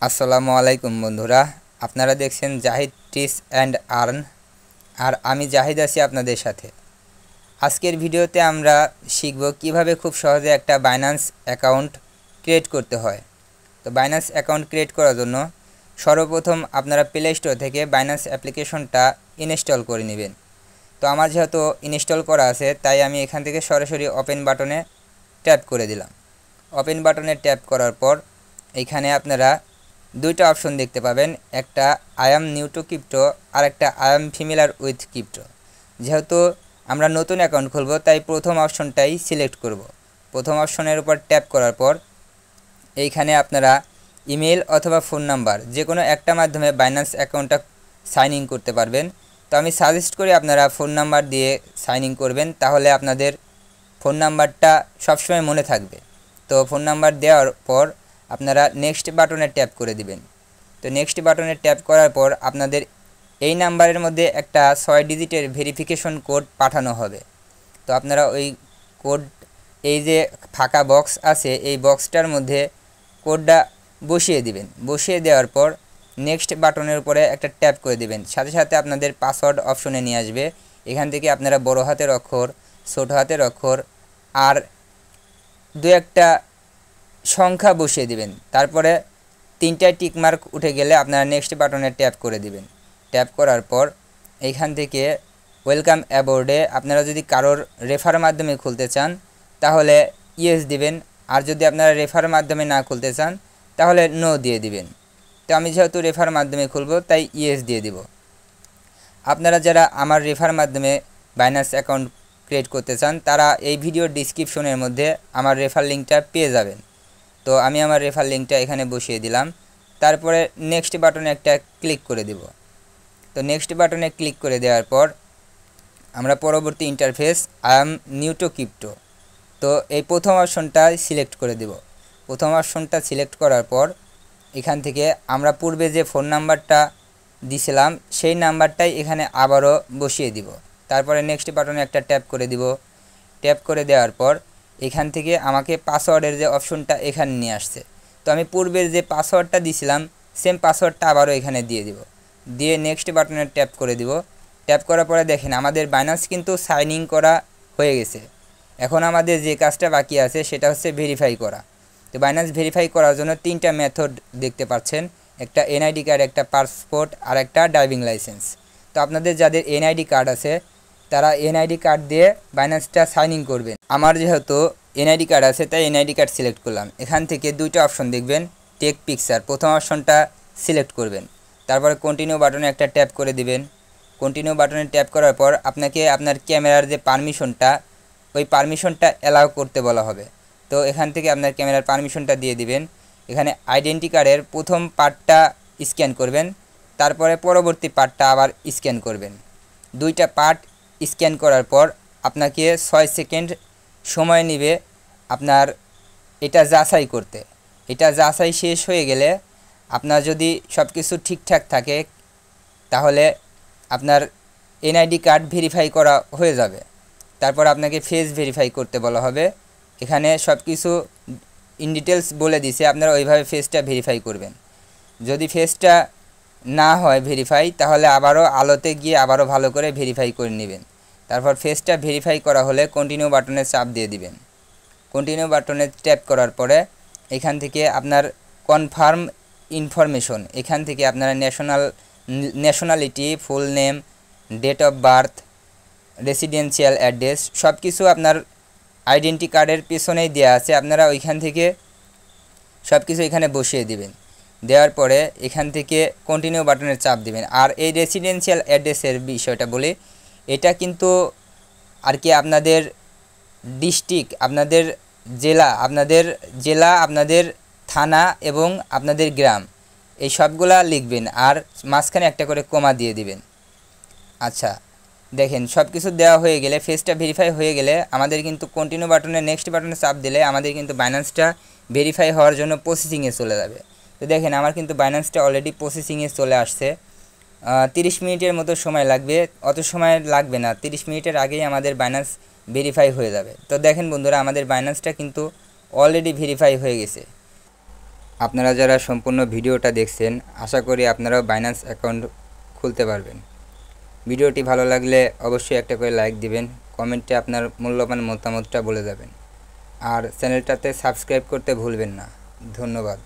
আসসালামু আলাইকুম বন্ধুরা, আপনারা দেখছেন জাহিদ টিস অ্যান্ড আর্ন। আর আমি জাহিদ আছি আপনাদের সাথে। আজকের ভিডিওতে আমরা শিখব কিভাবে খুব সহজে একটা বাইন্যান্স অ্যাকাউন্ট ক্রিয়েট করতে হয়। তো বাইন্যান্স অ্যাকাউন্ট ক্রিয়েট করার জন্য সর্বপ্রথম আপনারা প্লে স্টোর থেকে বাইন্যান্স অ্যাপ্লিকেশনটা ইনস্টল করে নেবেন। তো আমার যেহেতু ইনস্টল করা আছে, তাই আমি এখান থেকে সরাসরি ওপেন বাটনে ট্যাপ করে দিলাম। ওপেন বাটনে ট্যাপ করার পর এইখানে আপনারা দুইটা অপশন দেখতে পাবেন, একটা I am new to crypto আর একটা I am familiar with crypto. যেহেতু আমরা নতুন অ্যাকাউন্ট খুলব, তাই প্রথম অপশনটাই সিলেক্ট করব। প্রথম অপশনের উপর ট্যাপ করার পর এইখানে আপনারা ইমেল অথবা ফোন নাম্বার যে কোনো একটা মাধ্যমে বাইন্যান্স অ্যাকাউন্টটা সাইন ইন করতে পারবেন। তো আমি সাজেস্ট করি আপনারা ফোন নাম্বার দিয়ে সাইন ইন করবেন, তাহলে আপনাদের ফোন নাম্বারটা সবসময় মনে থাকবে। তো ফোন নাম্বার দেওয়ার পর আপনারা নেক্সট বাটনে ট্যাপ করে দিবেন। তো নেক্সট বাটনে ট্যাপ করার পর আপনাদের এই নাম্বারের মধ্যে একটা 6 ডিজিটের ভেরিফিকেশন কোড পাঠানো হবে। তো আপনারা ওই কোড, এই যে ফাঁকা বক্স আছে, এই বক্সটার মধ্যে কোডটা বসিয়ে দিবেন। বসিয়ে দেওয়ার পর নেক্সট বাটনের উপরে একটা ট্যাপ করে দিবেন। সাথে সাথে আপনাদের পাসওয়ার্ড অপশনে নিয়ে আসবে। এখান থেকে আপনারা বড় হাতের অক্ষর, ছোট হাতের অক্ষর আর দু একটা সংখ্যা বসিয়ে দিবেন। তারপরে 3টা টিকমার্ক উঠে গেলে আপনারা নেক্সট বাটনে ট্যাপ করে দিবেন। ট্যাপ করার পর এইখান থেকে ওয়েলকাম অ্যাবোর্ডে আপনারা যদি কারোর রেফার মাধ্যমে খুলতে চান তাহলে ইয়েস দিবেন, আর যদি আপনারা রেফার মাধ্যমে না খুলতে চান তাহলে নো দিয়ে দিবেন। তো আমি যেহেতু রেফার মাধ্যমে খুলব, তাই ইয়েস দিয়ে দিব। আপনারা যারা আমার রেফার মাধ্যমে বাইন্যান্স অ্যাকাউন্ট ক্রিয়েট করতে চান তারা এই ভিডিওর ডিসক্রিপশনের মধ্যে আমার রেফার লিঙ্কটা পেয়ে যাবেন। তো আমি আমার রেফার লিঙ্কটা এখানে বসিয়ে দিলাম। তারপরে নেক্সট বাটনে একটা ক্লিক করে দিব। তো নেক্সট বাটনে ক্লিক করে দেওয়ার পর আমরা পরবর্তী interface I am new to crypto, তো এই প্রথম অপশনটা সিলেক্ট করে দিব। প্রথম অপশনটা সিলেক্ট করার পর এখান থেকে আমরা পূর্বে যে ফোন নাম্বারটা দিছিলাম সেই নাম্বারটাই এখানে আবারও বসিয়ে দিব। তারপরে নেক্সট বাটনে একটা ট্যাপ করে দিব। ট্যাপ করে দেওয়ার পর এখান থেকে আমাকে পাসওয়ার্ডের যে অপশনটা এখানে নিয়ে আসছে। তো আমি পূর্বের যে পাসওয়ার্ডটা দিছিলাম সেম পাসওয়ার্ডটা আবারও এখানে দিয়ে দিব। দিয়ে নেক্সট বাটনে ট্যাপ করে দিব। ট্যাপ করার পরে দেখেন আমাদের বাইন্যান্স কিন্তু সাইন ইন করা হয়ে গেছে। এখন আমাদের যে কাজটা বাকি আছে সেটা হচ্ছে ভেরিফাই করা। তো বাইন্যান্স ভেরিফাই করার জন্য 3টা মেথড দেখতে পাচ্ছেন, একটা এনআইডি কার্ড, একটা পাসপোর্ট আর একটা ড্রাইভিং লাইসেন্স। তো আপনাদের যাদের এনআইডি কার্ড আছে তারা এনআইডি কার্ড দিয়ে বাইন্যান্সটা সাইন ইন করবেন। আমার যেহেতু এনআইডি কার্ড আছে তাই এনআইডি কার্ড সিলেক্ট করলাম। এখান থেকে দুইটা অপশন দেখবেন, টেক পিকচার, প্রথম অপশনটা সিলেক্ট করবেন। তারপরে কন্টিনিউ বাটনে একটা ট্যাপ করে দিবেন। কন্টিনিউ বাটনে ট্যাপ করার পর আপনাকে আপনার ক্যামেরার যে পারমিশনটা, ওই পারমিশনটা অ্যালাউ করতে বলা হবে। তো এখান থেকে আপনার ক্যামেরার পারমিশনটা দিয়ে দিবেন। এখানে আইডেন্টি কার্ডের প্রথম পার্টটা স্ক্যান করবেন, তারপরে পরবর্তী পার্টটা আবার স্ক্যান করবেন। দুইটা পার্ট স্ক্যান করার পর আপনাকে 6 সেকেন্ড সময় নেবে আপনার এটা যাচাই করতে। এটা যাচাই শেষ হয়ে গেলে আপনার যদি সব কিছু ঠিকঠাক থাকে তাহলে আপনার এনআইডি কার্ড ভেরিফাই করা হয়ে যাবে। তারপর আপনাকে ফেস ভেরিফাই করতে বলা হবে। এখানে সব কিছু ইন ডিটেলস বলে দিছে, আপনারা ওইভাবে ফেসটা ভেরিফাই করবেন। যদি ফেসটা না হয় ভেরিফাই তাহলে আবারও আলোতে গিয়ে আবারও ভালো করে ভেরিফাই করে নেবেন। তারপর ফেসটা ভেরিফাই করা হলে কন্টিনিউ বাটনে চাপ দিয়ে দিবেন। কন্টিনিউ বাটনে ট্যাপ করার পরে এখান থেকে আপনার কনফার্ম ইনফরমেশন, এখান থেকে আপনারা nationality, full name, date of birth, residential address সব কিছু আপনার আইডেন্টি কার্ডের পেছনেই দেওয়া আছে। আপনারা ওইখান থেকে সব কিছু এখানে বসিয়ে দিবেন। দেওয়ার পরে এখান থেকে কন্টিনিউ বাটনে চাপ দিবেন। আর এই রেসিডেন্সিয়াল অ্যাড্রেসের বিষয়টা বলি, এটা কিন্তু আর কি আপনাদের ডিস্ট্রিক্ট, আপনাদের জেলা, আপনাদের থানা এবং আপনাদের গ্রাম, এই সবগুলা লিখবেন আর মাঝখানে একটা করে কমা দিয়ে দিবেন। আচ্ছা, দেখেন সব কিছু দেওয়া হয়ে গেলে, ফেসটা ভেরিফাই হয়ে গেলে আমাদের কিন্তু কন্টিনিউ বাটনে নেক্সট বাটনে চাপ দিলে আমাদের কিন্তু বাইন্যান্সটা ভেরিফাই হওয়ার জন্য প্রসেসিংয়ে চলে যাবে। তো দেখেন আমার কিন্তু বাইন্যান্সটা অলরেডি প্রসেসিংয়ে চলে আসছে। 30 মিনিটের মতো সময় লাগবে, অত সময় লাগবে না, 30 মিনিটের আগেই আমাদের বাইন্যান্স ভেরিফাই হয়ে যাবে। তো দেখেন বন্ধুরা, আমাদের বাইন্যান্সটা কিন্তু অলরেডি ভেরিফাই হয়ে গেছে। আপনারা যারা সম্পূর্ণ ভিডিওটা দেখছেন, আশা করি আপনারাও বাইন্যান্স অ্যাকাউন্ট খুলতে পারবেন। ভিডিওটি ভালো লাগলে অবশ্যই একটা করে লাইক দিবেন, কমেন্টে আপনার মূল্যবান মতামতটা বলে যাবেন, আর চ্যানেলটাতে সাবস্ক্রাইব করতে ভুলবেন না। ধন্যবাদ।